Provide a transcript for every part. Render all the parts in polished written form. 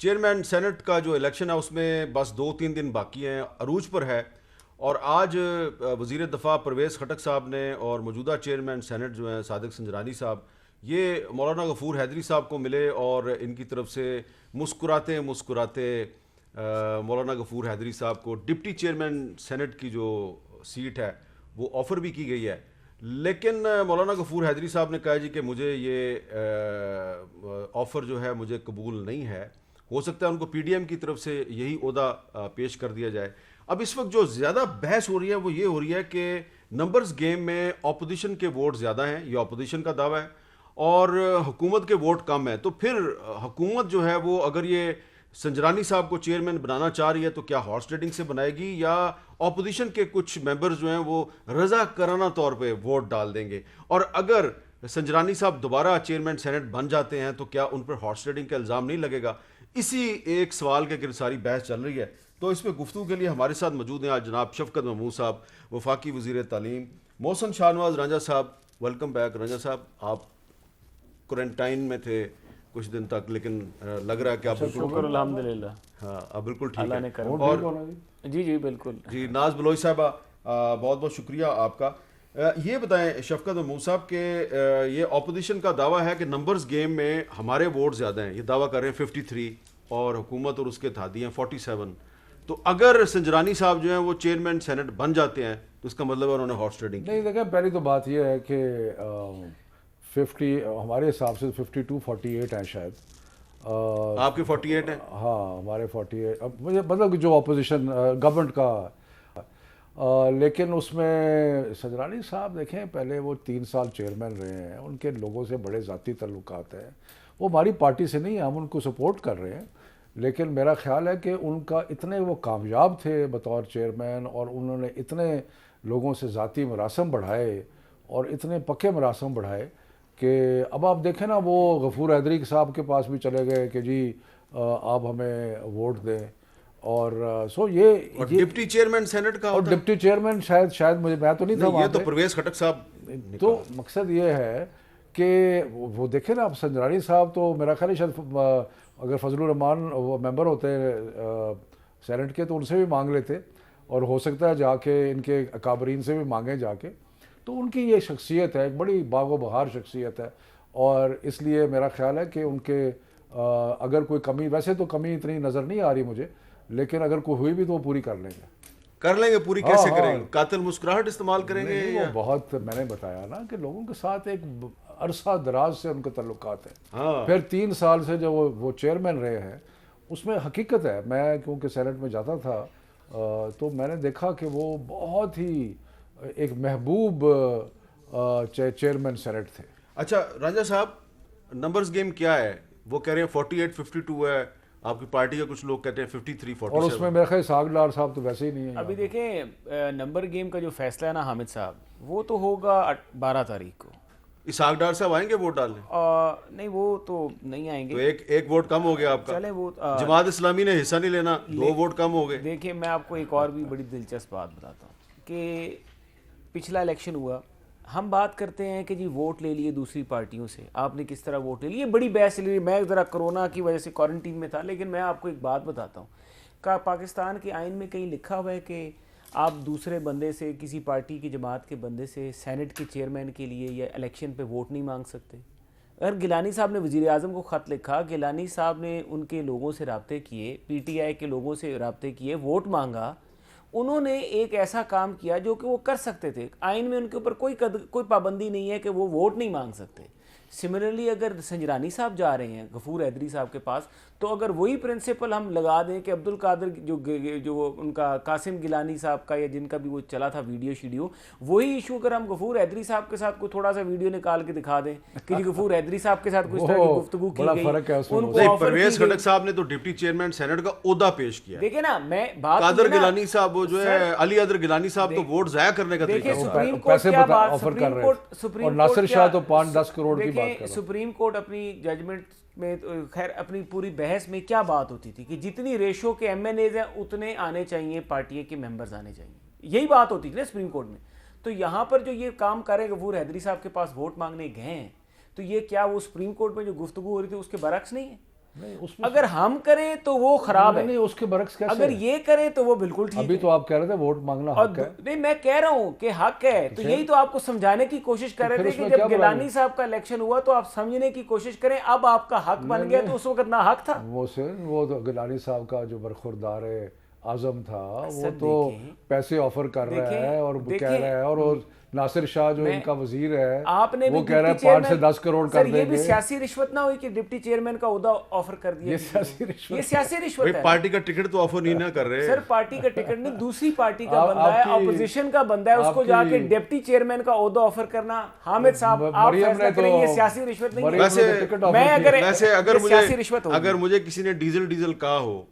Chairman senate کا جو election ہے اس میں بس 2-3 دن باقی ہیں، عروج پر ہے، اور آج وزیر دفاع پرویز خٹک صاحب نے اور موجودہ چیئرمین سینٹ جو ہیں صادق سنجرانی صاحب، یہ مولانا غفور حیدری صاحب کو ملے اور ان کی طرف سے مسکراتے مولانا غفور حیدری صاحب کو ڈپٹی چیئرمین سینٹ کی جو سیٹ ہے وہ آفر بھی کی گئی ہے، لیکن مولانا غفور حیدری صاحب نے کہا جی کہ مجھے یہ آفر جو ہے مجھے قبول نہیں ہے، ہو سکتا ہے ان کو پی ڈی ایم کی طرف سے یہی عہدہ پیش کر دیا جائے۔ اب اس وقت جو زیادہ بحث ہو رہی ہے وہ یہ ہو رہی ہے کہ نمبرز گیم میں اپوزیشن کے ووٹ زیادہ ہیں، یہ اپوزیشن کا دعویٰ ہے، اور حکومت کے ووٹ کم ہیں، تو پھر حکومت جو ہے وہ اگر یہ سنجرانی صاحب کو چیئرمین بنانا چاہ رہی ہے تو کیا ہارس ٹریڈنگ سے بنائے گی، یا اپوزیشن کے کچھ ممبرز جو ہیں وہ رضا کرانہ طور پہ ووٹ ڈال دیں گے، اور اگر سنجرانی صاحب دوبارہ چیئرمین سینٹ بن جاتے ہیں تو کیا ان پر ہارس ٹریڈنگ کا الزام نہیں لگے گا؟ اسی ایک سوال کے گرد ساری بحث چل رہی ہے۔ تو اس پہ گفتگو کے لیے ہمارے ساتھ موجود ہیں آج جناب شفقت محمود صاحب، وفاقی وزیر تعلیم، محسن شاہ نواز رانجھا صاحب، ویلکم بیک رانجھا صاحب، آپ کوارنٹائن میں تھے کچھ دن تک، لیکن لگ رہا ہے کہ آپ شکر الحمدللہ، ہاں اب بالکل ٹھیک اللہ نے ہے، کرم، اور جی بالکل جی ناز بلوچ صاحبہ بہت بہت شکریہ آپ کا۔ یہ بتائیں شفقت محمود صاحب کہ یہ اپوزیشن کا دعویٰ ہے کہ نمبرز گیم میں ہمارے ووٹ زیادہ ہیں، یہ دعویٰ کر رہے ہیں 53 اور حکومت اور اس کے اتحادی ہیں 47، تو اگر سنجرانی صاحب جو ہیں وہ چیئرمین سینٹ بن جاتے ہیں تو اس کا مطلب ہے انہوں نے ہارس ٹریڈنگ کی۔ نہیں دیکھیں، پہلی تو بات یہ ہے کہ 50 ہمارے حساب سے 52-48 ہیں شاید، آپ کے 48 ہیں؟ ہاں ہمارے 48، اب مجھے مطلب کہ جو اپوزیشن گورنمنٹ کا، لیکن اس میں سنجرانی صاحب دیکھیں پہلے وہ 3 سال چیئرمین رہے ہیں، ان کے لوگوں سے بڑے ذاتی تعلقات ہیں، وہ ہماری پارٹی سے نہیں ہیں، ہم ان کو سپورٹ کر رہے ہیں، لیکن میرا خیال ہے کہ ان کا اتنے وہ کامیاب تھے بطور چیئرمین، اور انہوں نے اتنے لوگوں سے ذاتی مراسم بڑھائے اور اتنے پکے مراسم بڑھائے کہ اب آپ دیکھیں نا، وہ غفور حیدری صاحب کے پاس بھی چلے گئے کہ جی آپ ہمیں ووٹ دیں، اور سو یہ ڈپٹی چیئرمین سینٹ کا اور ہوتا ہے؟ ڈپٹی چیئرمین شاید میں تو نہیں تھا یہ وہاں تو پہ، پرویز خٹک صاحب، تو مقصد یہ ہے کہ وہ دیکھیں نا، اب سنجرانی صاحب تو میرا خیال ہے شاید اگر فضل الرحمان وہ ممبر ہوتے سینٹ کے تو ان سے بھی مانگ لیتے، اور ہو سکتا ہے جا کے ان کے اکابرین سے بھی مانگیں جا کے، تو ان کی یہ شخصیت ہے، ایک بڑی باغ و بہار شخصیت ہے، اور اس لیے میرا خیال ہے کہ ان کے اگر کوئی کمی، ویسے تو کمی اتنی نظر نہیں آ رہی مجھے، لیکن اگر کوئی ہوئی بھی تو وہ پوری کر لیں گے۔ پوری کیسے کریں گے؟ قاتل مسکراہٹ استعمال کریں گے؟ وہ بہت، میں نے بتایا نا کہ لوگوں کے ساتھ ایک عرصہ دراز سے ان کے تعلقات ہیں، پھر 3 سال سے جو وہ چیئرمین رہے ہیں، اس میں حقیقت ہے، میں کیونکہ سینٹ میں جاتا تھا تو میں نے دیکھا کہ وہ بہت ہی ایک محبوب چیئرمین سینٹ تھے۔ اچھا رانجھا صاحب، نمبرز گیم کیا ہے؟ وہ کہہ رہے ہیں 48-52 ہے، آپ کی پارٹی کا کچھ لوگ کہتے ہیں 53-47، اور اس میں میرے خیال اسحاق ڈار صاحب تو ویسے ہی نہیں ہیں۔ ابھی دیکھیں نمبر گیم کا جو فیصلہ ہے نا حامد صاحب، وہ تو ہوگا 12 تاریخ کو۔ اسحاق ڈار صاحب آئیں گے ووٹ ڈالنے؟ نہیں وہ تو نہیں آئیں تو گے، ایک ووٹ کم ہو گیا آپ کا۔ چلیں وہ جماعت اسلامی نے حصہ نہیں لینا، 2 ووٹ کم ہو گئے۔ دیکھیں میں آپ کو ایک اور بھی بڑی دلچسپ بات بتاتا ہوں کہ پچھلا الیکشن ہوا، ہم بات کرتے ہیں کہ جی ووٹ لے لیے دوسری پارٹیوں سے، آپ نے کس طرح ووٹ لے لیے، بڑی بحث چل رہی ہے، میں ذرا کرونا کی وجہ سے کوارنٹین میں تھا، لیکن میں آپ کو ایک بات بتاتا ہوں کہ پاکستان کے آئین میں کہیں لکھا ہوا ہے کہ آپ دوسرے بندے سے، کسی پارٹی کی جماعت کے بندے سے سینٹ کے چیئرمین کے لیے یا الیکشن پہ ووٹ نہیں مانگ سکتے۔ اگر گیلانی صاحب نے وزیر اعظم کو خط لکھا، گیلانی صاحب نے ان کے لوگوں سے رابطے کیے، پی ٹی آئی کے لوگوں سے رابطے کیے، ووٹ مانگا، انہوں نے ایک ایسا کام کیا جو کہ وہ کر سکتے تھے، آئین میں ان کے اوپر کوئی پابندی نہیں ہے کہ وہ ووٹ نہیں مانگ سکتے۔ سملرلی اگر سنجرانی صاحب جا رہے ہیں غفور حیدری صاحب کے پاس، تو اگر وہی پرنسپل ہم لگا دیں کہ عبد القادر جو ان کا قاسم گیلانی صاحب کا یا جن کا بھی وہ چلا تھا ویڈیو، وہی ایشو اگر ہم غفور حیدری صاحب کے ساتھ کوئی تھوڑا سا ویڈیو نکال کے دکھا دیں کہ جی غفور حیدری صاحب کے ساتھ کچھ طرح کی گفتگو کی گئی، ان کو پرویز خٹک صاحب نے تو ڈپٹی چیئرمین سینٹ کا عہدہ پیش کیا۔ دیکھیں نا، میں بات قادر گیلانی صاحب وہ جو ہے علی ادر گیلانی صاحب تو ووٹ ضائع کرنے کا طریقہ پیسے آفر کر رہے ہیں، اور ناصر شاہ تو 5-10 کروڑ کی بات کر رہا ہے۔ سپریم کورٹ اپنی ججمنٹ میں، خیر اپنی پوری بحث میں کیا بات ہوتی تھی کہ جتنی ریشو کے ایم این ایز ہیں اتنے آنے چاہیے، پارٹی کے ممبرز آنے چاہیے، یہی بات ہوتی تھی نا سپریم کورٹ میں۔ تو یہاں پر جو یہ کام کرے غفور حیدری صاحب کے پاس ووٹ مانگنے گئے ہیں، تو یہ کیا وہ سپریم کورٹ میں جو گفتگو ہو رہی تھی اس کے برعکس نہیں ہے؟ اگر ہم کریں تو وہ خراب ہے, نہیں اس کے برعکس کیسے اگر یہ کریں تو وہ بالکل ٹھیک ابھی ہے. تو آپ کہہ رہے تھے ووٹ مانگنا حق ہے. نہیں میں کہہ رہا ہوں کہ حق ہے, تو یہی تو آپ کو سمجھانے کی کوشش کر رہے تھے کہ جب گیلانی صاحب کا الیکشن ہوا تو آپ سمجھنے کی کوشش کریں, اب آپ کا حق بن گیا تو اس وقت نہ حق تھا. وہ تو گیلانی صاحب کا جو برخوردار اعظم تھا وہ تو پیسے آفر کر رہا ہے اور کہہ رہا ہے, اور ناصر شاہ جو ان کا وزیر ہے آپ نے وہ کہہ رہا ہے 5 سے 10 کروڑ کر دیں گے. یہ بھی سیاسی رشوت نہ ہوئی کہ ڈپٹی چیئرمین کا عہدہ آفر کر دیا؟ یہ سیاسی رشوت ہے. پارٹی کا ٹکٹ تو آفر نہیں نہ کر رہے سر, پارٹی کا ٹکٹ نہیں, دوسری پارٹی کا بندہ ہے, اپوزیشن کا بندہ ہے, اس کو جا کے ڈپٹی چیئرمین کا عہدہ آفر کرنا. حامد صاحب آپ فیصلہ کریں, یہ سیاسی رشوت نہیں ہے. ویسے اگر مجھے کسی نے ڈیزل کہا ہو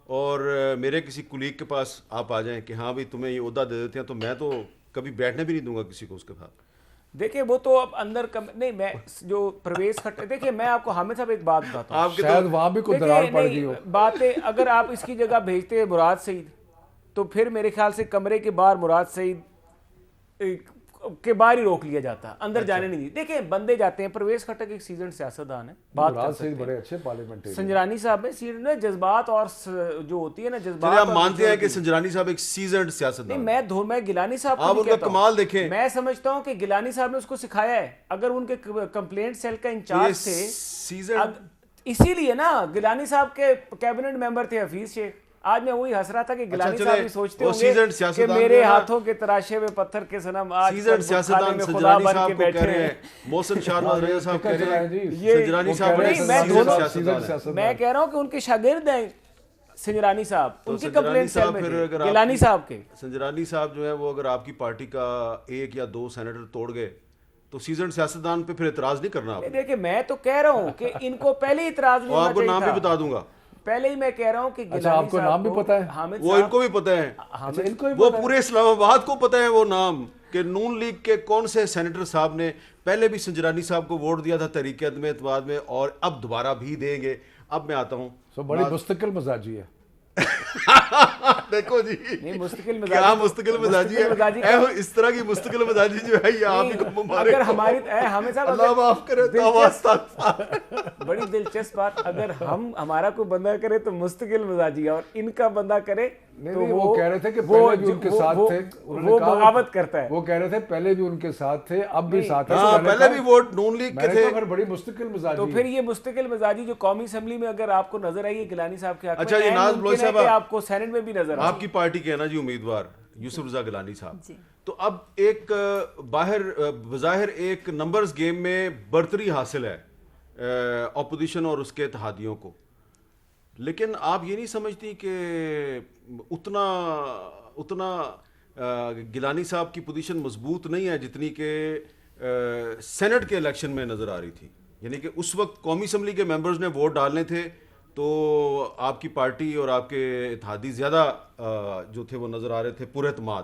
اور میرے کسی کولیگ کے پاس آپ آ جائیں کہ ہاں بھائی تمہیں یہ عہدہ دے دیتے ہیں, تو میں تو کبھی بیٹھنے بھی نہیں دوں گا کسی کو اس کے ساتھ. دیکھیں وہ تو اب اندر نہیں, میں جو پرویز کھٹر, دیکھیں میں آپ کو حامد صاحب ایک بات بتاتا ہوں, آپ کے شاید وہاں بھی کوئی دراڑ پڑ گئی ہو. باتیں اگر آپ اس کی جگہ بھیجتے مراد سعید تو پھر میرے خیال سے کمرے کے باہر مراد سعید کے باہر ہی روک لیا جاتا, اندر جانے نہیں دی. دیکھیں بندے جاتے ہیں, پرویز خٹک ایک سیزن سیاستدان ہے, بات کر سکتے ہیں, بڑے اچھے پارلیمنٹری. سنجرانی صاحب میں سیزن میں جذبات اور جو ہوتی ہے نا جذبات, آپ مانتے ہیں کہ سنجرانی صاحب ایک سیزنڈ سیاستدان؟ میں گیلانی صاحب آپ ان کا کمال دیکھیں, میں سمجھتا ہوں کہ گیلانی صاحب نے اس کو سکھایا ہے. اگر ان کے کمپلینٹ سیل کا انچارج تھے, اسی لیے نا گیلانی صاحب کے کیبنٹ ممبر تھے حفیظ شیخ. آج میں وہی ہنس رہا تھا کہ گیلانی صاحب بھی سوچتے ہوں گے کہ میرے ہاتھوں کے تراشے ہوئے پتھر کے صنم آج سیزنڈ سیاستدان سنجرانی صاحب کو کہہ رہے ہیں, محسن شاہنواز رضا صاحب کہہ رہے ہیں سنجرانی صاحب. میں کہہ رہا ہوں کہ ان کے شاگرد ہیں سنجرانی صاحب, ان کی کمپلینٹ سیل میں گیلانی صاحب کے. سنجرانی صاحب جو ہے وہ اگر آپ کی پارٹی کا 1 یا 2 سینیٹر توڑ گئے تو سیزنڈ سیاستدان پہ پھر اعتراض نہیں کرنا. دیکھیں میں تو کہہ رہا ہوں کہ ان کو پہلے اعتراض نہیں ہونا آپ کو نام بھی بتا دوں گا, پہلے ہی میں کہہ رہا ہوں کہ آپ کو نام بھی پتا ہے, وہ ان کو بھی پتا ہے, وہ پورے اسلام آباد کو پتا ہے وہ نام, کہ نون لیگ کے کون سے سینیٹر صاحب نے پہلے بھی سنجرانی صاحب کو ووٹ دیا تھا تحریک عدم اعتماد میں, اور اب دوبارہ بھی دیں گے. اب میں آتا ہوں, بڑی مستقل مزاجی ہے. دیکھو جی نہیں مستقل مزاجی, کیا مستقل مزاجی ہے, اس طرح کی مستقل مزاجی جو ہے یہ آپ ہی کو مارے. اگر ہماری ہمیں صاحب اللہ معاف کرے, بڑی دلچسپ بات, اگر ہمارا کوئی بندہ کرے تو مستقل مزاجی ہے, اور ان کا بندہ کرے تو وہ کہہ رہے تھے کہ پہلے بھی ان کے ساتھ تھے, وہ بغاوت کرتا ہے. وہ کہہ رہے تھے پہلے بھی ان کے ساتھ تھے, اب بھی ساتھ ہیں, پہلے بھی ووٹ نون لیگ کے تھے. بڑی مستقل مزاجی. تو پھر یہ مستقل مزاجی جو قومی اسمبلی میں اگر آپ کو نظر آئی ہے گیلانی صاحب کے حق میں, اچھا یہ ناز بلوچ صاحب آپ کو سینٹ میں بھی نظر آئی, آپ کی پارٹی کے ہے نا جی امیدوار یوسف رضا گیلانی صاحب, تو اب ایک باہر بظاہر ایک نمبرز گیم میں برتری حاصل ہے اپوزیشن اور اس کے اتحادیوں کو, لیکن آپ یہ نہیں سمجھتی کہ اتنا گیلانی صاحب کی پوزیشن مضبوط نہیں ہے جتنی کہ سینٹ کے الیکشن میں نظر آ رہی تھی؟ یعنی کہ اس وقت قومی اسمبلی کے ممبرز نے ووٹ ڈالنے تھے تو آپ کی پارٹی اور آپ کے اتحادی زیادہ جو تھے وہ نظر آ رہے تھے پر اعتماد.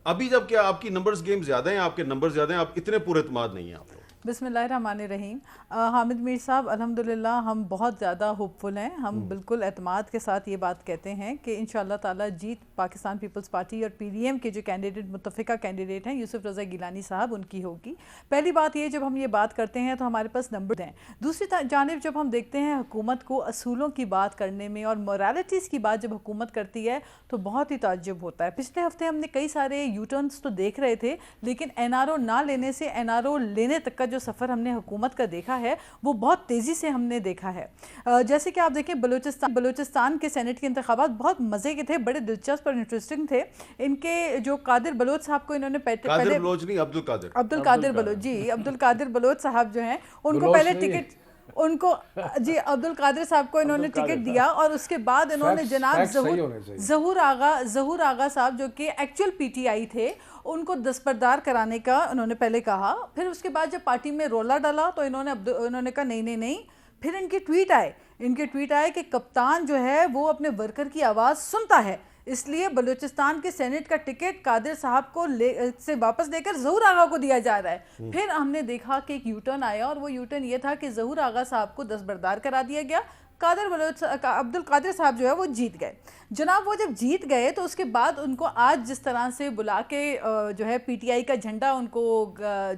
ابھی جب کہ آپ کی نمبرز گیم زیادہ ہیں, آپ کے نمبر زیادہ ہیں, آپ اتنے پر اعتماد نہیں ہیں آپ لوگ. بسم اللہ الرحمن الرحیم. حامد میر صاحب الحمدللہ ہم بہت زیادہ ہوپ فل ہیں, ہم بالکل اعتماد کے ساتھ یہ بات کہتے ہیں کہ انشاءاللہ تعالی جیت پاکستان پیپلز پارٹی اور پی ڈی ایم کے جو کینڈیڈیٹ متفقہ کینڈیڈیٹ ہیں یوسف رضا گیلانی صاحب ان کی ہوگی. پہلی بات یہ جب ہم یہ بات کرتے ہیں تو ہمارے پاس نمبر ہیں. دوسری جانب جب ہم دیکھتے ہیں حکومت کو اصولوں کی بات کرنے میں اور مورالٹیز کی بات جب حکومت کرتی ہے تو بہت ہی تعجب ہوتا ہے. پچھلے ہفتے ہم نے کئی سارے یو ٹرنس تو دیکھ رہے تھے, لیکن این آر او نہ لینے سے این آر او لینے تک کا جو سفر ہم نے حکومت کا دیکھا ہے وہ بہت تیزی سے ہم نے دیکھا ہے. جیسے کہ آپ دیکھیں بلوچستان کے سینٹ کے انتخابات بہت مزے کے تھے, بڑے دلچسپ اور انٹرسٹنگ تھے. ان کے جو قادر بلوچ صاحب کو انہوں نے پہلے عبد القادر بلوچ جی عبد القادر بلوچ صاحب جو ہیں ان کو پہلے ٹکٹ ان کو جی عبد القادر صاحب کو انہوں نے ٹکٹ دیا, اور اس کے بعد انہوں نے جناب ظہور آغا صاحب جو کہ ایکچوئل پی ٹی آئی تھے ان کو دستبردار کرانے کا انہوں نے پہلے کہا. پھر اس کے بعد جب پارٹی میں رولا ڈالا تو انہوں نے کہا نہیں. پھر ان کے ٹویٹ آئے کہ کپتان جو ہے وہ اپنے ورکر کی آواز سنتا ہے, اس لیے بلوچستان کے سینٹ کا ٹکٹ قادر صاحب کو سے واپس لے کر ظہور آغا کو دیا جا رہا ہے. پھر ہم نے دیکھا کہ ایک یو ٹرن آیا, اور وہ یو ٹرن یہ تھا کہ ظہور آغا صاحب کو دستبردار کرا دیا گیا, عبد القادر صاحب جو ہے وہ جیت گئے. جناب وہ جب جیت گئے تو اس کے بعد ان کو آج جس طرح سے بلا کے جو ہے پی ٹی آئی کا جھنڈا ان کو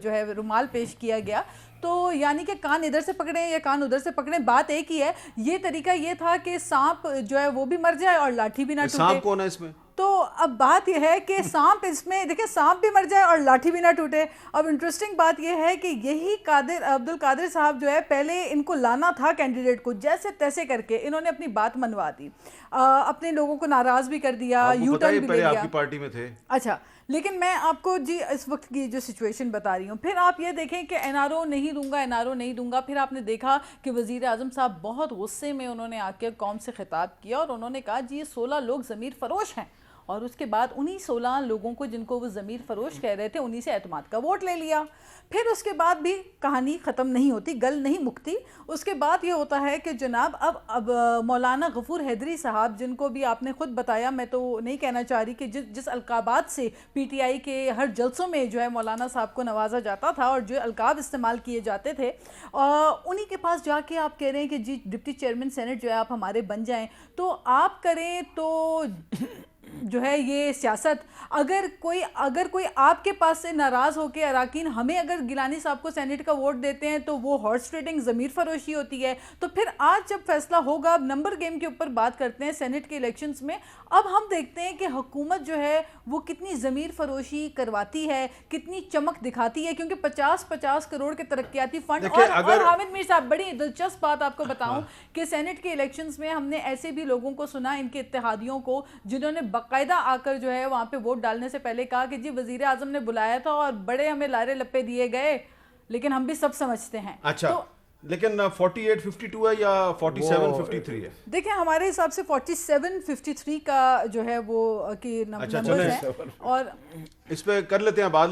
جو ہے رومال پیش کیا گیا, تو یعنی کہ کان ادھر سے پکڑیں یا کان ادھر سے پکڑیں، بات ایک ہی ہے. یہ طریقہ یہ تھا کہ سانپ جو ہے وہ بھی مر جائے اور لاٹھی بھی نہ ٹوٹے. سانپ کون ہے اس میں؟ تو اب بات یہ ہے کہ سانپ اس میں دیکھیں سانپ بھی مر جائے اور لاٹھی بھی نہ ٹوٹے. اب انٹرسٹنگ بات یہ ہے کہ یہی عبد القادر صاحب جو ہے پہلے ان کو لانا تھا کینڈیڈیٹ کو، جیسے تیسے کر کے انہوں نے اپنی بات منوا دی، اپنے لوگوں کو ناراض بھی کر دیا، یو ٹرن بھی لے لیا. آپ کی پارٹی میں تھے. اچھا لیکن میں آپ کو جی اس وقت کی جو سچویشن بتا رہی ہوں. پھر آپ یہ دیکھیں کہ این آر او نہیں دوں گا، این آر او نہیں دوں گا. پھر آپ نے دیکھا کہ وزیر اعظم صاحب بہت غصے میں انہوں نے آ کے قوم سے خطاب کیا اور انہوں نے کہا جی یہ 16 لوگ ضمیر فروش ہیں. اور اس کے بعد انہی 16 لوگوں کو جن کو وہ ضمیر فروش کہہ رہے تھے انہی سے اعتماد کا ووٹ لے لیا. پھر اس کے بعد بھی کہانی ختم نہیں ہوتی، گل نہیں مکتی. اس کے بعد یہ ہوتا ہے کہ جناب اب مولانا غفور حیدری صاحب، جن کو بھی آپ نے خود بتایا، میں تو نہیں کہنا چاہ رہی کہ جس القابات سے پی ٹی آئی کے ہر جلسوں میں جو ہے مولانا صاحب کو نوازا جاتا تھا اور جو القاب استعمال کیے جاتے تھے، انہی کے پاس جا کے آپ کہہ رہے ہیں کہ جی ڈپٹی چیئرمین سینٹ جو ہے آپ ہمارے بن جائیں. تو آپ کریں تو جو ہے یہ سیاست، اگر کوئی آپ کے پاس سے ناراض ہو کے اراکین ہمیں اگر گیلانی صاحب کو سینٹ کا ووٹ دیتے ہیں تو وہ ہارس ٹریڈنگ، ضمیر فروشی ہوتی ہے. تو پھر آج جب فیصلہ ہوگا، اب نمبر گیم کے اوپر بات کرتے ہیں سینٹ کے الیکشنز میں، اب ہم دیکھتے ہیں کہ حکومت جو ہے وہ کتنی ضمیر فروشی کرواتی ہے، کتنی چمک دکھاتی ہے. کیونکہ 50 کروڑ کے ترقیاتی فنڈ. اور حامد میر صاحب بڑی دلچسپ بات آپ کو بتاؤں کہ سینٹ کے الیکشنز میں ہم نے ایسے بھی لوگوں کو سنا، ان کے اتحادیوں کو، جنہوں نے باقاعدہ آ کر جو ہے وہاں پہ ووٹ ڈالنے سے پہلے کہا کہ جی وزیر اعظم نے بلایا تھا اور بڑے ہمیں لارے لپے دیے گئے، لیکن ہم بھی سب سمجھتے ہیں. اچھا لیکن 48-52 ہے یا 47-53 ہے؟ دیکھیں ہمارے حساب سے 47-53 کا جو ہے وہ کہ نمبرز ہیں. اور اس پہ کر لیتے ہیں بعد